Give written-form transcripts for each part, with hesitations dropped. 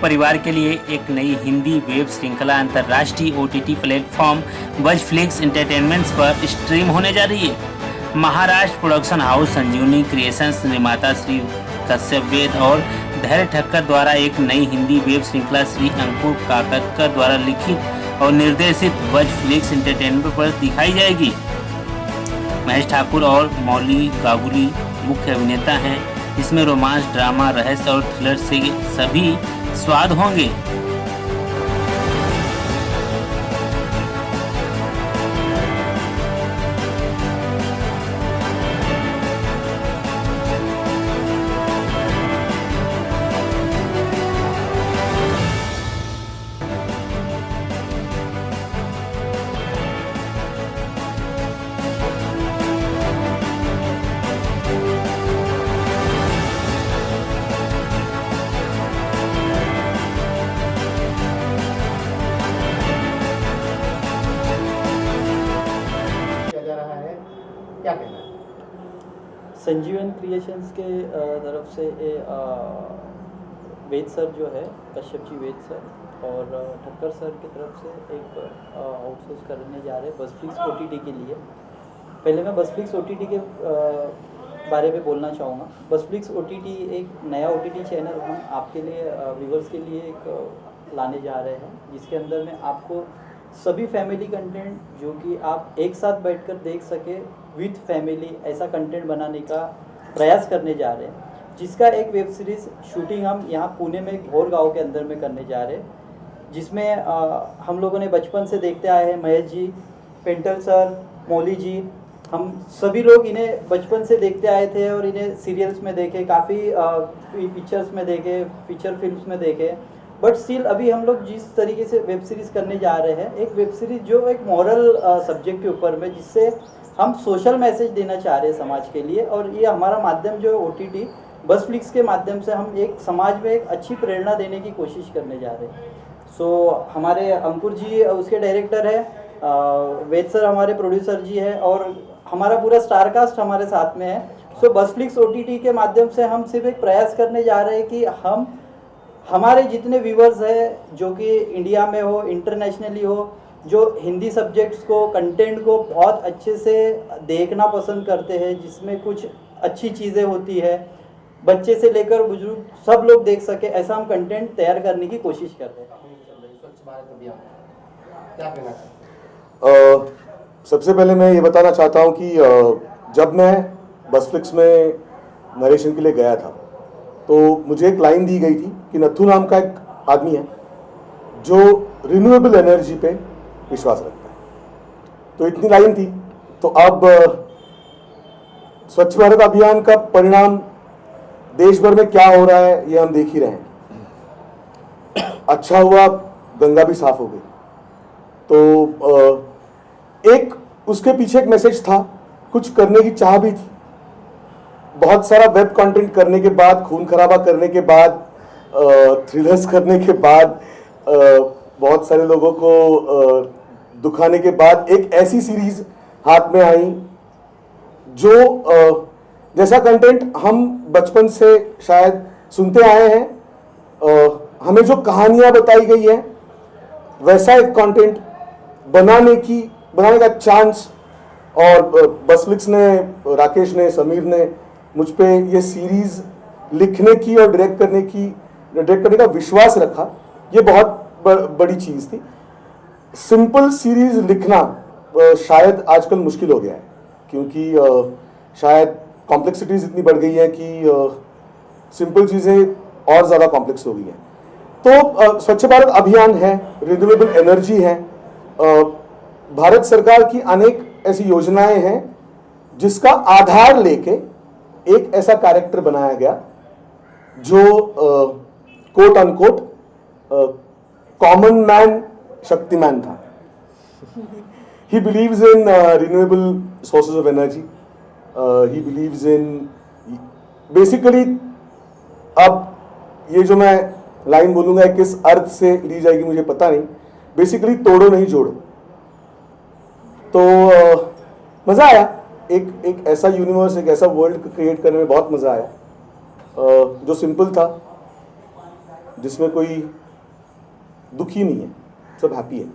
परिवार के लिए एक नई हिंदी वेब श्रृंखला अंतर्राष्ट्रीय ओटीटी प्लेटफॉर्म बजफ्लिक्स एंटरटेनमेंट पर स्ट्रीम होने जा रही है। महाराष्ट्र प्रोडक्शन हाउस संजीवनी क्रिएशंस निर्माता श्री कश्यप वेद और धैर्य ठक्कर द्वारा एक नई हिंदी वेब श्रृंखला श्री अंकुर काकतकर द्वारा लिखित और निर्देशित बजफ्लिक्स एंटरटेनमेंट पर दिखाई जाएगी। महेश ठाकुर और मौली गांगुली मुख्य अभिनेता हैं। इसमें रोमांस, ड्रामा, रहस्य और थ्रिलर से सभी स्वाद होंगे। क्या कहना है? संजीवन क्रिएशंस के तरफ से वेद सर जो है, कश्यप जी वेद सर और ठक्कर सर की तरफ से एक आउटसोर्स करने जा रहे हैं बजफ्लिक्स ओटीटी के लिए। पहले मैं बजफ्लिक्स ओटीटी के बारे में बोलना चाहूँगा। बजफ्लिक्स ओटीटी एक नया ओटीटी चैनल हम आपके लिए व्यूवर्स के लिए एक लाने जा रहे हैं, जिसके अंदर में आपको सभी फैमिली कंटेंट जो कि आप एक साथ बैठकर देख सके विथ फैमिली, ऐसा कंटेंट बनाने का प्रयास करने जा रहे हैं, जिसका एक वेब सीरीज़ शूटिंग हम यहाँ पुणे में घोर गांव के अंदर में करने जा रहे हैं, जिसमें हम लोगों ने बचपन से देखते आए हैं। महेश जी, पेंटल सर, मौली जी, हम सभी लोग इन्हें बचपन से देखते आए थे और इन्हें सीरियल्स में देखे, काफ़ी पिक्चर्स में देखे, फीचर फिल्म्स में देखे। बट स्टिल अभी हम लोग जिस तरीके से वेब सीरीज़ करने जा रहे हैं, एक वेब सीरीज़ जो एक मॉरल सब्जेक्ट के ऊपर में, जिससे हम सोशल मैसेज देना चाह रहे हैं समाज के लिए। और ये हमारा माध्यम जो है ओटीटी बजफ्लिक्स के माध्यम से हम एक समाज में एक अच्छी प्रेरणा देने की कोशिश करने जा रहे हैं। सो हमारे अंकुर जी उसके डायरेक्टर है, वेद सर हमारे प्रोड्यूसर जी है और हमारा पूरा स्टारकास्ट हमारे साथ में है। सो बजफ्लिक्स ओटीटी के माध्यम से हम सिर्फ एक प्रयास करने जा रहे हैं कि हम हमारे जितने व्यूवर्स हैं जो कि इंडिया में हो, इंटरनेशनली हो, जो हिंदी सब्जेक्ट्स को, कंटेंट को बहुत अच्छे से देखना पसंद करते हैं, जिसमें कुछ अच्छी चीज़ें होती है, बच्चे से लेकर बुजुर्ग सब लोग देख सके, ऐसा हम कंटेंट तैयार करने की कोशिश कर रहे हैं। स्वच्छ भारत अभियान क्या कहना चाहिए? सबसे पहले मैं ये बताना चाहता हूँ कि जब मैं बजफ्लिक्स में नरेशन के लिए गया था तो मुझे एक लाइन दी गई थी कि नथु नाम का एक आदमी है जो रिन्यूएबल एनर्जी पे विश्वास रखता है। तो इतनी लाइन थी। तो अब स्वच्छ भारत अभियान का परिणाम देश भर में क्या हो रहा है ये हम देख ही रहे हैं। अच्छा हुआ गंगा भी साफ हो गई। तो एक उसके पीछे एक मैसेज था, कुछ करने की चाह भी थी। बहुत सारा वेब कंटेंट करने के बाद, खून खराबा करने के बाद, थ्रिलर्स करने के बाद, बहुत सारे लोगों को दुखाने के बाद एक ऐसी सीरीज हाथ में आई जो जैसा कंटेंट हम बचपन से शायद सुनते आए हैं, हमें जो कहानियां बताई गई हैं वैसा एक कंटेंट बनाने का चांस। और बजफ्लिक्स ने, राकेश ने, समीर ने मुझ पे ये सीरीज लिखने की और डायरेक्ट करने का विश्वास रखा। ये बहुत बड़ी चीज़ थी। सिंपल सीरीज लिखना शायद आजकल मुश्किल हो गया है, क्योंकि शायद कॉम्प्लेक्सिटीज इतनी बढ़ गई है कि सिंपल चीज़ें और ज़्यादा कॉम्प्लेक्स हो गई हैं। तो स्वच्छ भारत अभियान है, रिन्यूएबल एनर्जी है, भारत सरकार की अनेक ऐसी योजनाएं हैं जिसका आधार लेके एक ऐसा कैरेक्टर बनाया गया जो quote unquote common man Shaktimaan था। He believes in renewable sources of energy, he believes in basically, अब ये जो मैं लाइन बोलूंगा किस अर्थ से ली जाएगी मुझे पता नहीं, बेसिकली तोड़ो नहीं जोड़ो। तो मज़ा आया, एक ऐसा यूनिवर्स, एक ऐसा वर्ल्ड क्रिएट करने में बहुत मज़ा आया, जो सिंपल था, जिसमें कोई दुखी नहीं है, सब हैप्पी है।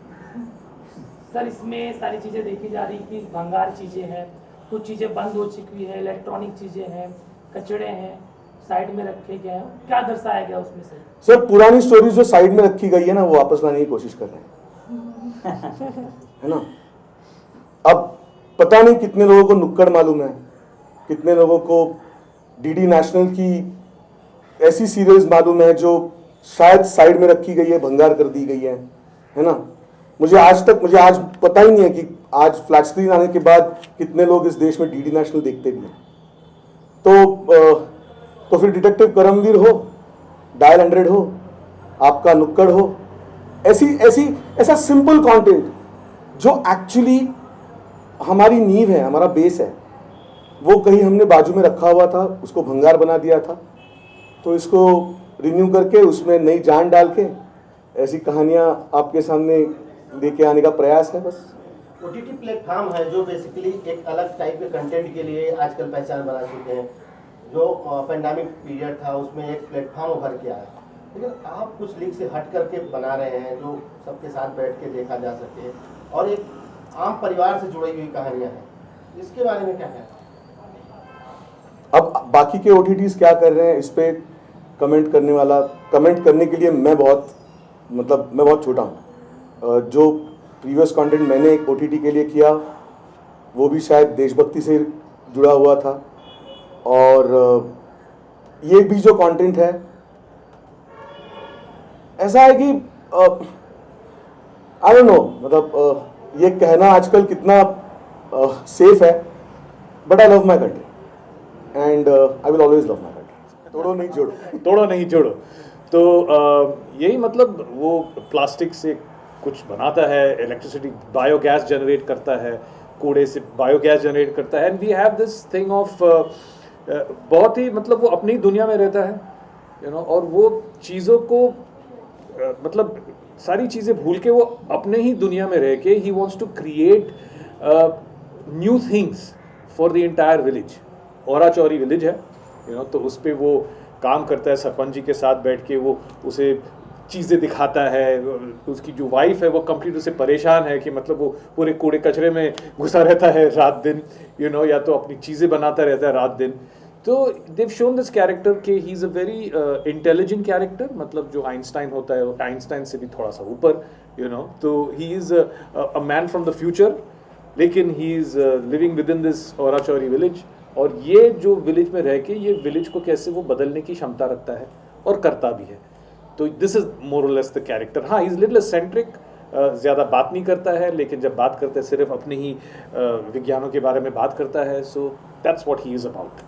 सर इसमें सारी चीज़ें देखी जा रही कि भंगार चीज़ें हैं, कुछ चीज़ें बंद हो चुकी है, इलेक्ट्रॉनिक चीज़ें हैं, कचड़े हैं, साइड में रखे गए हैं, क्या दर्शाया गया उसमें से? सर पुरानी स्टोरीज जो साइड में रखी गई है ना, वो वापस लाने की कोशिश कर रहे हैं, है ना। अब पता नहीं कितने लोगों को नुक्कड़ मालूम है, कितने लोगों को डीडी नेशनल की ऐसी सीरीज मालूम है जो शायद साइड में रखी गई है, भंगार कर दी गई है ना। मुझे आज पता ही नहीं है कि आज फ्लैट स्क्रीन आने के बाद कितने लोग इस देश में डीडी नेशनल देखते भी हैं। तो फिर डिटेक्टिव करमवीर हो, डायल 100 हो, आपका नुक्कड़ हो, ऐसा सिंपल कंटेंट जो एक्चुअली हमारी नींव है, हमारा बेस है, वो कहीं हमने बाजू में रखा हुआ था, उसको भंगार बना दिया था। तो इसको रिन्यू करके उसमें नई जान डाल के ऐसी कहानियां आपके सामने लेके आने का प्रयास है बस। ओटीटी प्लेटफॉर्म है जो बेसिकली एक अलग टाइप के कंटेंट के लिए आजकल पहचान बना चुके हैं। जो पेंडेमिक पीरियड था उसमें एक प्लेटफॉर्म उभर के आया, लेकिन आप कुछ लीग से हट करके बना रहे हैं जो सबके साथ बैठ के देखा जा सके और एक आम परिवार से जुड़ी हुई कहानियां हैं, इसके बारे में क्या कहना है? अब बाकी के ओटीटीज क्या कर रहे हैं इस पे कमेंट करने के लिए मैं बहुत छोटा हूँ। जो प्रीवियस कंटेंट मैंने एक ओटीटी के लिए किया वो भी शायद देशभक्ति से जुड़ा हुआ था, और ये भी जो कंटेंट है ऐसा है कि आई डोंट नो, मतलब ये कहना आजकल कितना सेफ है, but I love my country and I will always love my country. तोड़ो नहीं जोड़ो। तो यही मतलब वो प्लास्टिक से कुछ बनाता है, इलेक्ट्रिसिटी बायोगैस जनरेट करता है, कूड़े से बायोगैस जनरेट करता है, and we have this thing of बहुत ही मतलब वो अपनी दुनिया में रहता है, यू नो, और वो चीज़ों को मतलब सारी चीज़ें भूल के वो अपने ही दुनिया में रह के ही wants to create new things for the entire village. Aura Chauri village है, यू नो, तो उस पर वो काम करता है सरपंच जी के साथ बैठ के, वो उसे चीज़ें दिखाता है। उसकी जो वाइफ है वो कंप्लीट उससे परेशान है कि मतलब वो पूरे कूड़े कचरे में घुसा रहता है रात दिन, यू नो, या तो अपनी चीज़ें बनाता रहता है रात दिन। तो देव शोन दिस कैरेक्टर के ही is a very intelligent character, मतलब जो आइंस्टाइन होता है आइंस्टाइन से भी थोड़ा सा ऊपर, यू नो। तो he is a man from the future, लेकिन he is living with in this Aura Chauri village, और ये जो विलेज में रह के ये विलेज को कैसे वो बदलने की क्षमता रखता है और करता भी है। तो दिस इज मोर और लेस द कैरेक्टर। हाँ, ही इज लिटिल एसेंट्रिक, ज़्यादा बात नहीं करता है, लेकिन जब बात करता है सिर्फ अपने ही विज्ञानों के बारे में बात करता है। So that's what he is about.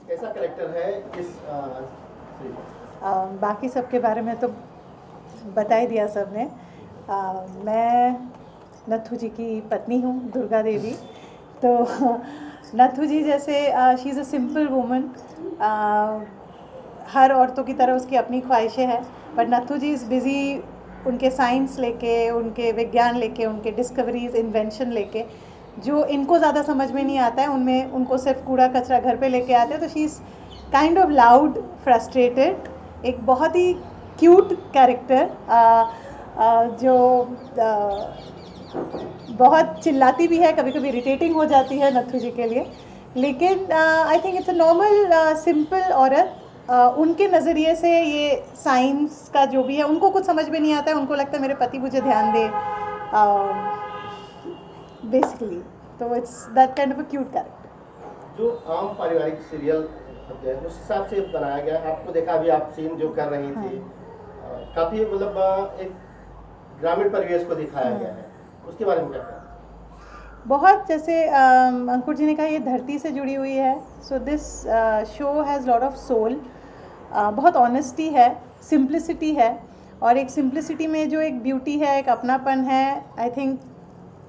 कैसा कैरेक्टर है इस बाकी सबके बारे में तो बता ही दिया सबने। मैं नथु जी की पत्नी हूँ, दुर्गा देवी। तो नथु जी जैसे she is a simple woman, हर औरतों की तरह उसकी अपनी ख्वाहिशें हैं, but Nathu ji is busy उनके साइंस लेके, उनके विज्ञान लेके, उनके डिस्कवरीज, इन्वेंशन लेके, जो इनको ज़्यादा समझ में नहीं आता है, उनमें उनको सिर्फ कूड़ा कचरा घर पे लेके आते हैं। तो she is kind of loud, frustrated, एक बहुत ही क्यूट कैरेक्टर, जो बहुत चिल्लाती भी है, कभी कभी इरिटेटिंग हो जाती है नथु जी के लिए, लेकिन I think it's a normal simple औरत। उनके नज़रिए से ये साइंस का जो भी है उनको कुछ समझ में नहीं आता है, उनको लगता है मेरे पति मुझे ध्यान दे, बेसिकली। तो it's that kind of a cute character. जो आम पारिवारिक सीरियल होते हैं उस हिसाब से बनाया गया है। आपको देखा अभी आप सीन जो कर रही थी, काफ़ी मतलब एक ग्रामीण परिवेश को दिखाया गया है, उसके बारे में क्या कहना? बहुत, जैसे अंकुर जी ने कहा, ये धरती से जुड़ी हुई है। So this show has lot of soul, बहुत ऑनेस्टी है, सिंप्लिसिटी है, और एक सिंप्लिसिटी में जो एक ब्यूटी है, एक अपनापन है, आई थिंक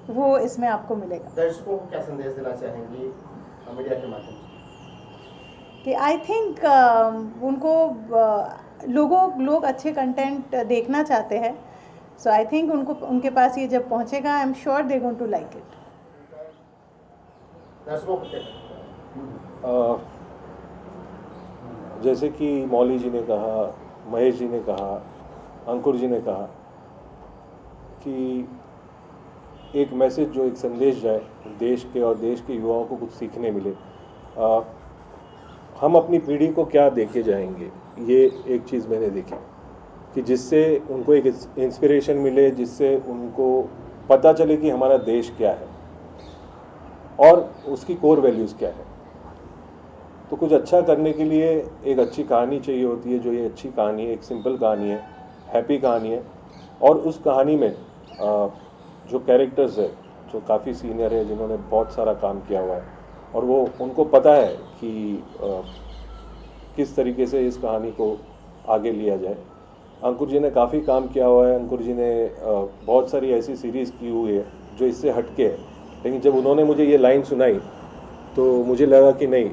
वो इसमें आपको मिलेगा। दर्शकों को क्या संदेश देना चाहेंगी मीडिया के माध्यम से? कि आई थिंक उनको लोग अच्छे कंटेंट देखना चाहते हैं। सो आई थिंक उनके पास ये जब पहुंचेगा, I am sure they going to like it. दर्शकों को क्या जैसे कि मौली जी ने कहा, महेश जी ने कहा, अंकुर जी ने कहा कि एक मैसेज जो एक संदेश जाए देश के और देश के युवाओं को कुछ सीखने मिले। हम अपनी पीढ़ी को क्या देके जाएंगे, ये एक चीज़ मैंने देखी कि जिससे उनको एक इंस्पिरेशन मिले, जिससे उनको पता चले कि हमारा देश क्या है और उसकी कोर वैल्यूज़ क्या है। तो कुछ अच्छा करने के लिए एक अच्छी कहानी चाहिए होती है। जो ये अच्छी कहानी है, एक सिंपल कहानी है, हैप्पी कहानी है, और उस कहानी में जो कैरेक्टर्स है जो काफ़ी सीनियर है, जिन्होंने बहुत सारा काम किया हुआ है और वो उनको पता है कि किस तरीके से इस कहानी को आगे लिया जाए। अंकुर जी ने काफ़ी काम किया हुआ है। अंकुर जी ने बहुत सारी ऐसी सीरीज़ की हुई है जो इससे हटके है, लेकिन जब उन्होंने मुझे ये लाइन सुनाई तो मुझे लगा कि नहीं,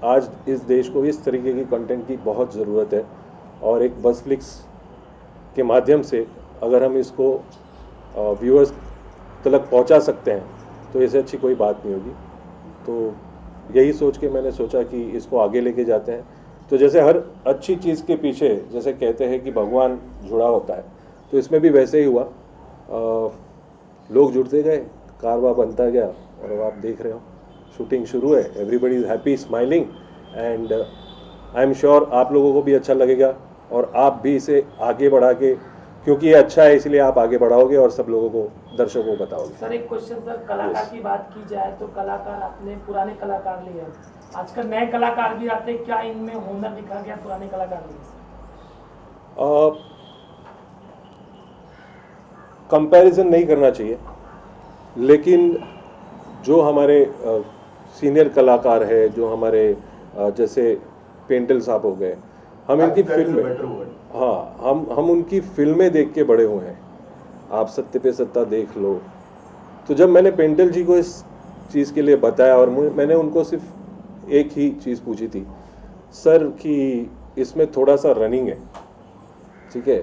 आज इस देश को इस तरीके की कंटेंट की बहुत ज़रूरत है और एक बस फ्लिक्स के माध्यम से अगर हम इसको व्यूअर्स तक पहुंचा सकते हैं तो इससे अच्छी कोई बात नहीं होगी। तो यही सोच के मैंने सोचा कि इसको आगे लेके जाते हैं। तो जैसे हर अच्छी चीज़ के पीछे जैसे कहते हैं कि भगवान जुड़ा होता है, तो इसमें भी वैसे ही हुआ। लोग जुड़ते गए, कारवां बनता गया और अब आप देख रहे हो शूटिंग शुरू है। Everybody is happy, smiling, and I am sure आप लोगों को भी अच्छा लगेगा और आप भी इसे आगे बढ़ा के, क्योंकि ये अच्छा है इसलिए आप आगे बढ़ाओगे और सब लोगों को, दर्शकों को बताओगे। सर एक क्वेश्चन सर, कलाकार की बात की जाए तो कलाकार आपने पुराने कलाकार लिए हैं, आजकल नए कलाकार भी आते हैं, क्या इनमें हुनर दिखा गया पुराने कलाकार में? कंपैरिजन नहीं करना चाहिए, लेकिन जो हमारे सीनियर कलाकार है, जो हमारे जैसे पेंटल साहब हो गए, हम इनकी फिल्में, हाँ, हम उनकी फिल्में देख के बड़े हुए हैं। आप सत्य पे सत्ता देख लो। तो जब मैंने पेंटल जी को इस चीज़ के लिए बताया और मैंने उनको सिर्फ एक ही चीज़ पूछी थी, सर कि इसमें थोड़ा सा रनिंग है, ठीक है,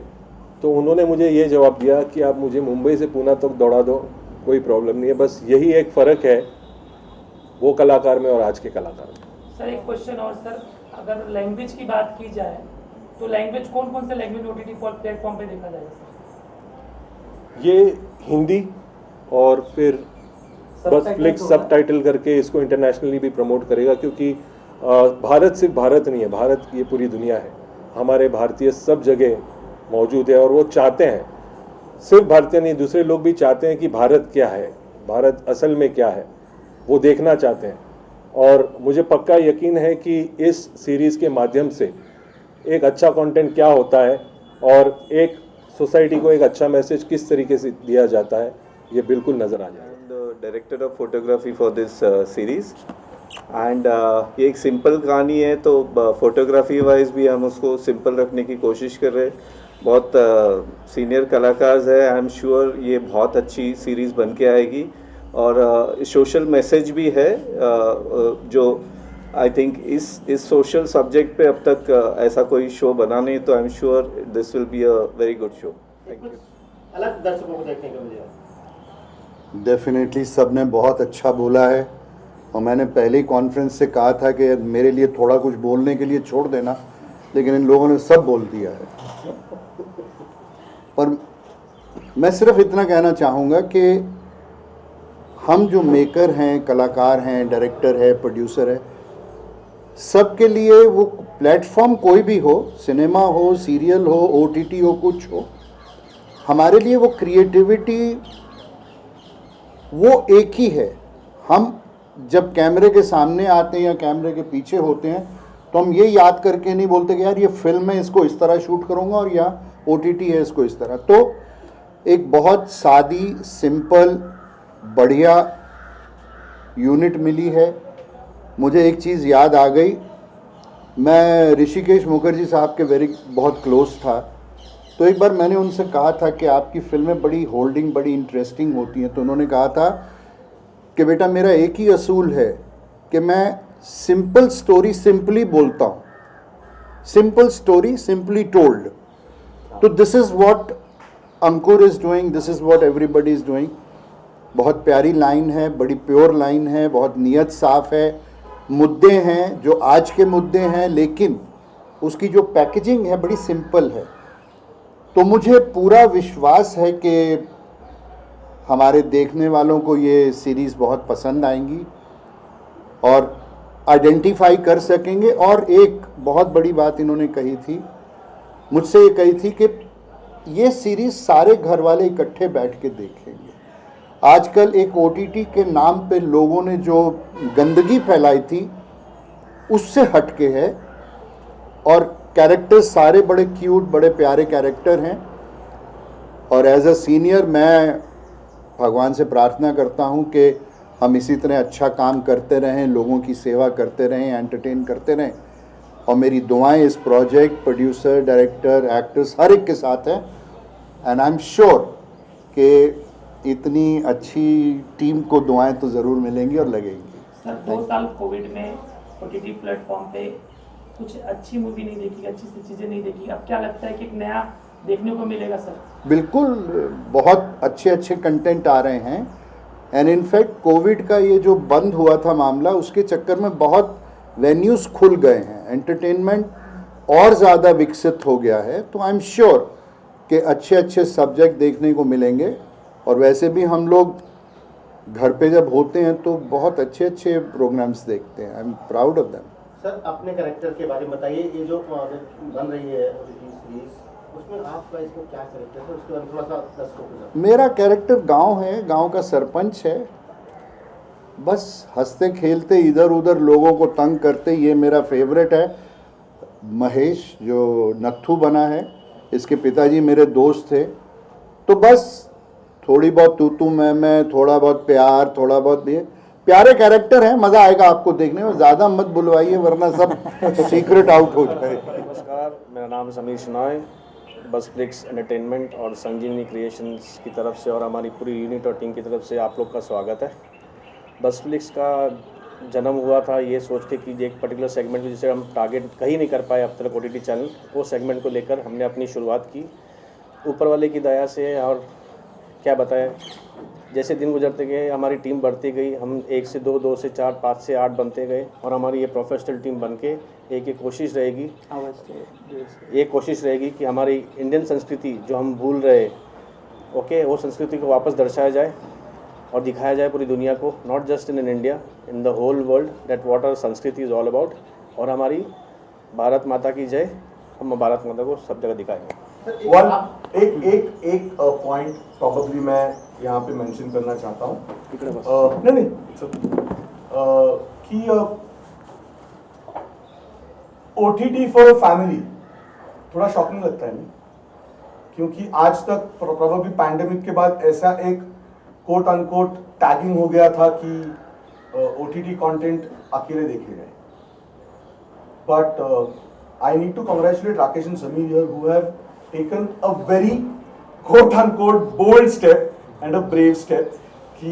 तो उन्होंने मुझे ये जवाब दिया कि आप मुझे मुंबई से पुणे तक दौड़ा दो, कोई प्रॉब्लम नहीं है, बस यही एक फ़र्क है वो कलाकार में और आज के कलाकार में। सर एक क्वेश्चन और सर, अगर लैंग्वेज की बात की जाए तो लैंग्वेज कौन कौन से लैंग्वेज ओटीटी प्लेटफॉर्म पे देखा जाएगा सर? ये हिंदी और फिर बस फ्लिक्स सबटाइटल करके इसको इंटरनेशनली भी प्रमोट करेगा, क्योंकि भारत सिर्फ भारत नहीं है, भारत ये पूरी दुनिया है। हमारे भारतीय सब जगह मौजूद है और वो चाहते हैं, सिर्फ भारतीय नहीं, दूसरे लोग भी चाहते हैं कि भारत क्या है, भारत असल में क्या है, वो देखना चाहते हैं। और मुझे पक्का यकीन है कि इस सीरीज़ के माध्यम से एक अच्छा कंटेंट क्या होता है और एक सोसाइटी को एक अच्छा मैसेज किस तरीके से दिया जाता है, ये बिल्कुल नज़र आ जाएगा। Director of photography for this series and ये एक सिंपल कहानी है, तो फोटोग्राफी वाइज भी हम उसको सिंपल रखने की कोशिश कर रहे हैं। बहुत सीनियर कलाकार है, आई एम श्योर ये बहुत अच्छी सीरीज़ बन के आएगी और सोशल मैसेज भी है जो आई थिंक इस सोशल सब्जेक्ट पे अब तक ऐसा कोई शो बना नहीं, तो आई am sure this will be a very good show. Thank you. अलग दर्शकों को देखने को मिलेगा। डेफिनेटली सब ने बहुत अच्छा बोला है और मैंने पहले कॉन्फ्रेंस से कहा था कि मेरे लिए थोड़ा कुछ बोलने के लिए छोड़ देना, लेकिन इन लोगों ने सब बोल दिया है। पर मैं सिर्फ इतना कहना चाहूँगा कि हम जो मेकर हैं, कलाकार हैं, डायरेक्टर है, प्रोड्यूसर है, सबके लिए वो प्लेटफॉर्म कोई भी हो, सिनेमा हो, सीरियल हो, ओटीटी हो, कुछ हो, हमारे लिए वो क्रिएटिविटी वो एक ही है। हम जब कैमरे के सामने आते हैं या कैमरे के पीछे होते हैं तो हम ये याद करके नहीं बोलते कि यार ये फिल्म है, इसको इस तरह शूट करूँगा और या ओटीटी है, इसको इस तरह। तो एक बहुत सादी, सिंपल, बढ़िया यूनिट मिली है। मुझे एक चीज़ याद आ गई, मैं ऋषिकेश मुखर्जी साहब के बहुत क्लोज था, तो एक बार मैंने उनसे कहा था कि आपकी फिल्में बड़ी होल्डिंग, बड़ी इंटरेस्टिंग होती हैं। तो उन्होंने कहा था कि बेटा मेरा एक ही असूल है कि मैं सिंपल स्टोरी सिंपली बोलता हूँ, सिंपल स्टोरी सिंपली टोल्ड। तो this is what Ankur is doing, this is what everybody is doing. बहुत प्यारी लाइन है, बड़ी प्योर लाइन है, बहुत नीयत साफ़ है, मुद्दे हैं जो आज के मुद्दे हैं, लेकिन उसकी जो पैकेजिंग है बड़ी सिंपल है। तो मुझे पूरा विश्वास है कि हमारे देखने वालों को ये सीरीज़ बहुत पसंद आएंगी और आइडेंटिफाई कर सकेंगे। और एक बहुत बड़ी बात इन्होंने कही थी, मुझसे ये कही थी कि ये सीरीज़ सारे घर वाले इकट्ठे बैठ के देखेंगे। आजकल एक OTT के नाम पे लोगों ने जो गंदगी फैलाई थी उससे हटके है और कैरेक्टर्स सारे बड़े क्यूट, बड़े प्यारे कैरेक्टर हैं। और एज अ सीनियर मैं भगवान से प्रार्थना करता हूं कि हम इसी तरह अच्छा काम करते रहें, लोगों की सेवा करते रहें, एंटरटेन करते रहें। और मेरी दुआएं इस प्रोजेक्ट, प्रोड्यूसर, डायरेक्टर, एक्टर्स हर एक के साथ हैं। एंड आई एम श्योर कि इतनी अच्छी टीम को दुआएं तो ज़रूर मिलेंगी और लगेंगी। सर 2 साल कोविड में OTT प्लेटफॉर्म पे कुछ अच्छी मूवी नहीं देखी, अच्छी सी चीज़ें नहीं देखी, अब क्या लगता है कि एक नया देखने को मिलेगा सर? बिल्कुल, बहुत अच्छे अच्छे कंटेंट आ रहे हैं। एंड इनफैक्ट कोविड का ये जो बंद हुआ था मामला, उसके चक्कर में बहुत वेन्यूज़ खुल गए हैं, एंटरटेनमेंट और ज़्यादा विकसित हो गया है। तो आई एम श्योर कि अच्छे अच्छे सब्जेक्ट देखने को मिलेंगे। और वैसे भी हम लोग घर पे जब होते हैं तो बहुत अच्छे अच्छे प्रोग्राम्स देखते हैं। I am proud of them. Sir अपने कैरेक्टर के बारे में बताइए, ये जो बन रही है OTT सीरीज, उसमें आपका इसमें क्या कैरेक्टर है, उसके बारे में थोड़ा सा दर्शकों को। मेरा कैरेक्टर गांव है, गांव का सरपंच है। बस हंसते खेलते इधर उधर लोगों को तंग करते, ये मेरा फेवरेट है। महेश जो नत्थू बना है, इसके पिताजी मेरे दोस्त थे। तो बस थोड़ी बहुत तू मैं, थोड़ा बहुत प्यार, थोड़ा बहुत ये प्यारे कैरेक्टर हैं। मज़ा आएगा आपको देखने में। ज़्यादा मत बुलवाइए वरना सब सीक्रेट आउट हो जाए। नमस्कार, मेरा नाम समीर शनाय, बसफ्लिक्स एंटरटेनमेंट और संजीवनी क्रिएशंस की तरफ से और हमारी पूरी यूनिट और टीम की तरफ से आप लोग का स्वागत है। बसफ्लिक्स का जन्म हुआ था ये सोच के कि एक पर्टिकुलर सेगमेंट जिसे हम टारगेट कहीं नहीं कर पाए अब तक OTT चैनल, वो सेगमेंट को लेकर हमने अपनी शुरुआत की ऊपर वाले की दया से। और क्या बताएं, जैसे दिन गुजरते गए हमारी टीम बढ़ती गई, हम 1 से 2, 2 से 4, 5 से 8 बनते गए और हमारी ये प्रोफेशनल टीम बन के एक कोशिश रहेगी कि हमारी इंडियन संस्कृति जो हम भूल रहे, ओके, वो संस्कृति को वापस दर्शाया जाए और दिखाया जाए पूरी दुनिया को, not just in India, in the whole world, that what our संस्कृति इज़ ऑल अबाउट। और हमारी भारत माता की जय, हम भारत माता को सब जगह दिखाएंगे। एक पॉइंट प्रॉब्ली मैं यहाँ पे मेंशन करना चाहता हूँ। नहीं कि OTT फॉर फैमिली थोड़ा शॉकिंग लगता है नहीं, क्योंकि आज तक प्रॉब्ली पैंडेमिक के बाद ऐसा एक कोट अनकोट टैगिंग हो गया था कि OTT कंटेंट अकेले देखे गए। But I need to congratulate Rakesh and Sameer here who have taken a very quote-unquote bold step and a brave step कि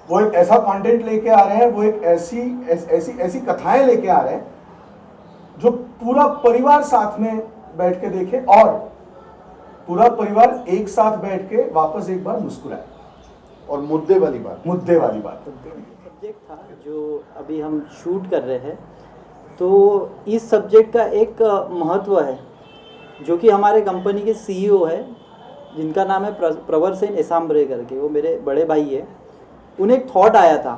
वो एक ऐसा कंटेंट लेके आ रहे हैं, वो एक ऐसी कथाएं लेके आ रहे हैं जो पूरा परिवार साथ में बैठ के देखे और पूरा परिवार एक साथ बैठ के वापस एक बार मुस्कुराए। और मुद्दे वाली बात सब्जेक्ट था जो अभी हम शूट कर रहे हैं, तो इस सब्जेक्ट का एक महत्व है जो कि हमारे कंपनी के CEO है जिनका नाम है प्रवर सेन एसाम्ब्रे करके, वो मेरे बड़े भाई है। उन्हें एक थॉट आया था,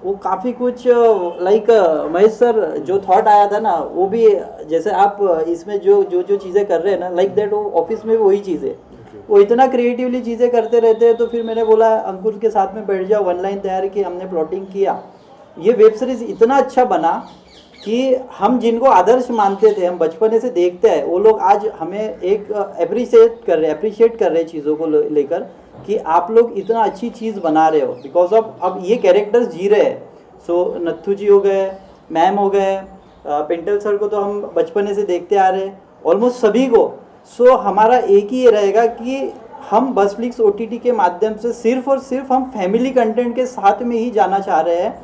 वो काफ़ी कुछ लाइक महेश सर जो थॉट आया था ना, वो भी जैसे आप इसमें जो चीज़ें कर रहे हैं ना, लाइक दैट वो ऑफिस में भी वही चीज़ है। वो इतना क्रिएटिवली चीज़ें करते रहते हैं। तो फिर मैंने बोला अंकुर के साथ में बैठ जाओ, 1 लाइन तैयार की, हमने प्लॉटिंग किया। ये वेब सीरीज़ इतना अच्छा बना कि हम जिनको आदर्श मानते थे, हम बचपन से देखते हैं, वो लोग आज हमें एक अप्रिशिएट कर रहे हैं चीज़ों को लेकर कि आप लोग इतना अच्छी चीज़ बना रहे हो बिकॉज ऑफ अब ये कैरेक्टर्स जी रहे हैं। सो नत्थू जी हो गए, मैम हो गए, पेंटल सर को तो हम बचपन से देखते आ रहे हैं, ऑलमोस्ट सभी को। सो हमारा एक ही ये रहेगा कि हम बसफ्लिक्स OTT के माध्यम से सिर्फ और सिर्फ हम फैमिली कंटेंट के साथ में ही जाना चाह रहे हैं,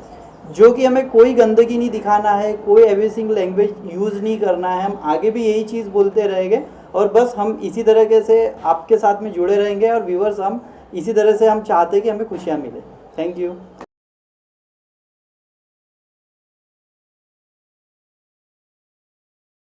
जो कि हमें कोई गंदगी नहीं दिखाना है, कोई एब्यूसिंग लैंग्वेज यूज़ नहीं करना है। हम आगे भी यही चीज़ बोलते रहेंगे और बस हम इसी तरीके से आपके साथ में जुड़े रहेंगे और व्यूअर्स हम इसी तरह से हम चाहते हैं कि हमें खुशियाँ मिले। Thank you.